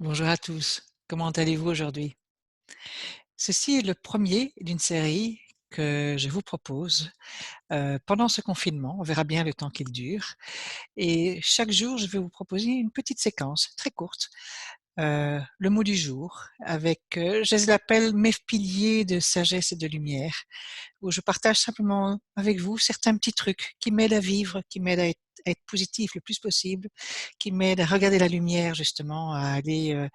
Bonjour à tous, comment allez-vous aujourd'hui? Ceci est le premier d'une série que je vous propose pendant ce confinement. On verra bien le temps qu'il dure. Et chaque jour, je vais vous proposer une petite séquence très courte, le mot du jour, avec, je l'appelle mes piliers de sagesse et de lumière, où je partage simplement avec vous certains petits trucs qui m'aident à vivre, qui m'aident à être positif le plus possible, qui m'aident à regarder la lumière justement, à aller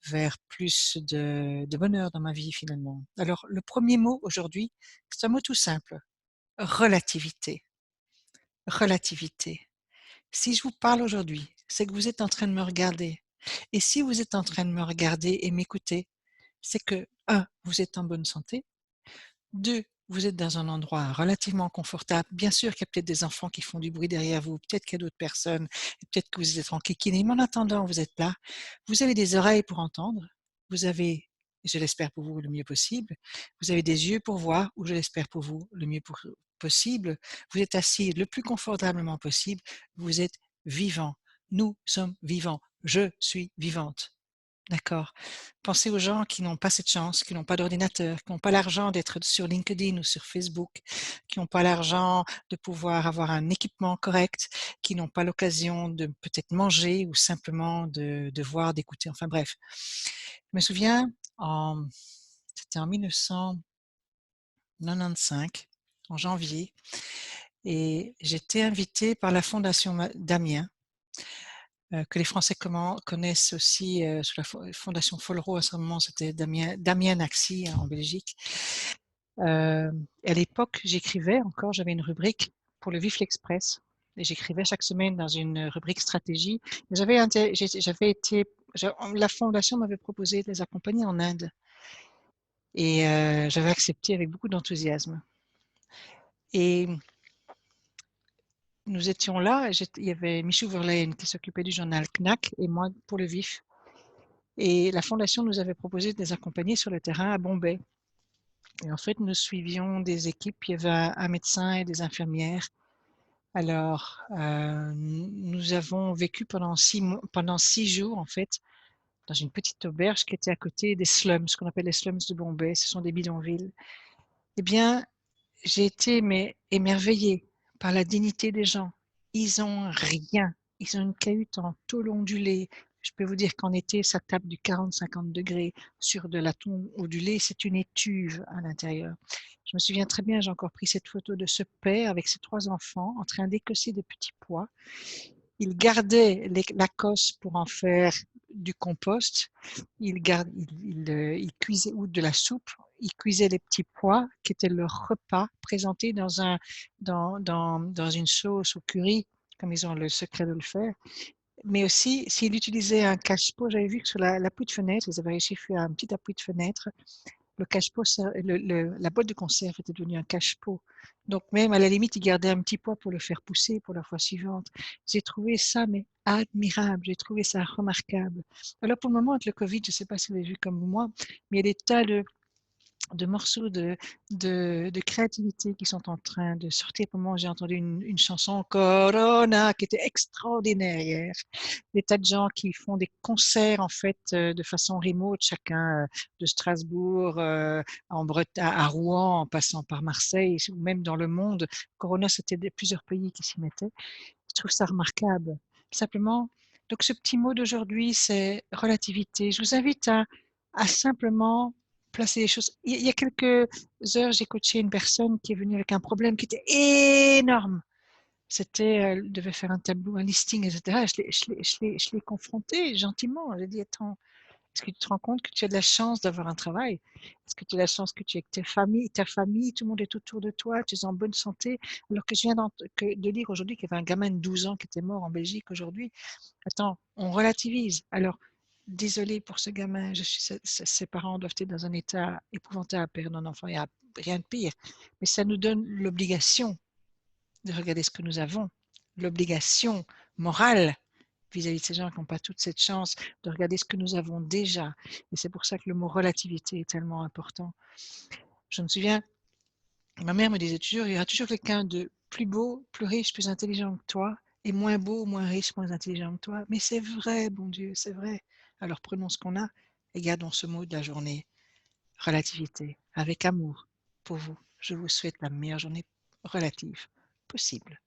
vers plus de bonheur dans ma vie finalement. Alors le premier mot aujourd'hui, c'est un mot tout simple, relativité. Relativité. Si je vous parle aujourd'hui, c'est que vous êtes en train de me regarder. Et si vous êtes en train de me regarder et m'écouter, c'est que un, vous êtes en bonne santé. 2, vous êtes dans un endroit relativement confortable. Bien sûr qu'il y a peut-être des enfants qui font du bruit derrière vous, peut-être qu'il y a d'autres personnes, et peut-être que vous êtes en kikini, mais en attendant, vous êtes là. Vous avez des oreilles pour entendre, vous avez, je l'espère pour vous, le mieux possible, vous avez des yeux pour voir, ou je l'espère pour vous, le mieux possible. Vous êtes assis le plus confortablement possible, vous êtes vivant. Nous sommes vivants. Je suis vivante. D'accord. Pensez aux gens qui n'ont pas cette chance, qui n'ont pas d'ordinateur, qui n'ont pas l'argent d'être sur LinkedIn ou sur Facebook, qui n'ont pas l'argent de pouvoir avoir un équipement correct, qui n'ont pas l'occasion de peut-être manger ou simplement de voir, d'écouter, enfin bref. Je me souviens, c'était en 1995, en janvier, et j'étais invitée par la Fondation Damien, que les Français connaissent aussi sous la Fondation Follereau. À ce moment, c'était Damien Naxy en Belgique. À l'époque, j'écrivais encore, j'avais une rubrique pour le Vif l'Express. Et j'écrivais chaque semaine dans une rubrique stratégie. La fondation m'avait proposé de les accompagner en Inde. Et j'avais accepté avec beaucoup d'enthousiasme. Et nous étions là, il y avait Michou Verlaine qui s'occupait du journal Knack et moi pour le Vif. Et la fondation nous avait proposé de les accompagner sur le terrain à Bombay. Et en fait, nous suivions des équipes, il y avait un médecin et des infirmières. Alors, nous avons vécu pendant 6 jours, en fait, dans une petite auberge qui était à côté des slums, ce qu'on appelle les slums de Bombay. Ce sont des bidonvilles. Eh bien, j'ai été émerveillée par la dignité des gens. Ils ont rien. Ils ont une cahute en tôle ondulée. Je peux vous dire qu'en été, ça tape du 40-50 degrés sur de la tôle ondulée. C'est une étuve à l'intérieur. Je me souviens très bien, j'ai encore pris cette photo de ce père avec ses 3 enfants en train d'écosser des petits pois. Il gardait la cosse pour en faire du compost. Il cuisait ou de la soupe. Il cuisait les petits pois qui étaient leur repas présenté dans une sauce au curry, comme ils ont le secret de le faire. Mais aussi, s'il utilisait un cache-pot, j'avais vu que sur l'appui de fenêtre, ils avaient réussi à faire un petit appui de fenêtre. Le cache-pot, la boîte de conserve était devenue un cache-pot. Donc même à la limite, il gardait un petit pois pour le faire pousser pour la fois suivante. J'ai trouvé ça mais admirable, j'ai trouvé ça remarquable. Alors pour le moment, avec le Covid, je ne sais pas si vous avez vu comme moi, mais il y a des tas de morceaux de créativité qui sont en train de sortir. Pour moi, j'ai entendu une chanson Corona qui était extraordinaire hier. Des tas de gens qui font des concerts en fait de façon remote, chacun de Strasbourg en Bretagne, à Rouen, en passant par Marseille, ou même dans le monde. Corona, c'était plusieurs pays qui s'y mettaient. Je trouve ça remarquable. Simplement, donc ce petit mot d'aujourd'hui, c'est relativité. Je vous invite à simplement placer les choses. Il y a quelques heures, j'ai coaché une personne qui est venue avec un problème qui était énorme. C'était, elle devait faire un tableau, un listing, etc. Je l'ai confrontée gentiment. J'ai dit, attends, est-ce que tu te rends compte que tu as de la chance d'avoir un travail? Est-ce que tu as la chance que tu es avec ta famille, tout le monde est autour de toi, tu es en bonne santé? Alors que je viens de lire aujourd'hui qu'il y avait un gamin de 12 ans qui était mort en Belgique aujourd'hui. Attends, on relativise. Alors, désolé pour ce gamin, ses parents doivent être dans un état épouvantable, perdre un enfant, il n'y a rien de pire. Mais ça nous donne l'obligation de regarder ce que nous avons, l'obligation morale vis-à-vis de ces gens qui n'ont pas toute cette chance de regarder ce que nous avons déjà. Et c'est pour ça que le mot relativité est tellement important. Je me souviens, ma mère me disait toujours, il y aura toujours quelqu'un de plus beau, plus riche, plus intelligent que toi, est moins beau, moins riche, moins intelligent que toi. Mais c'est vrai, bon Dieu, c'est vrai. Alors prenons ce qu'on a et gardons ce mot de la journée, relativité, avec amour pour vous. Je vous souhaite la meilleure journée relative possible.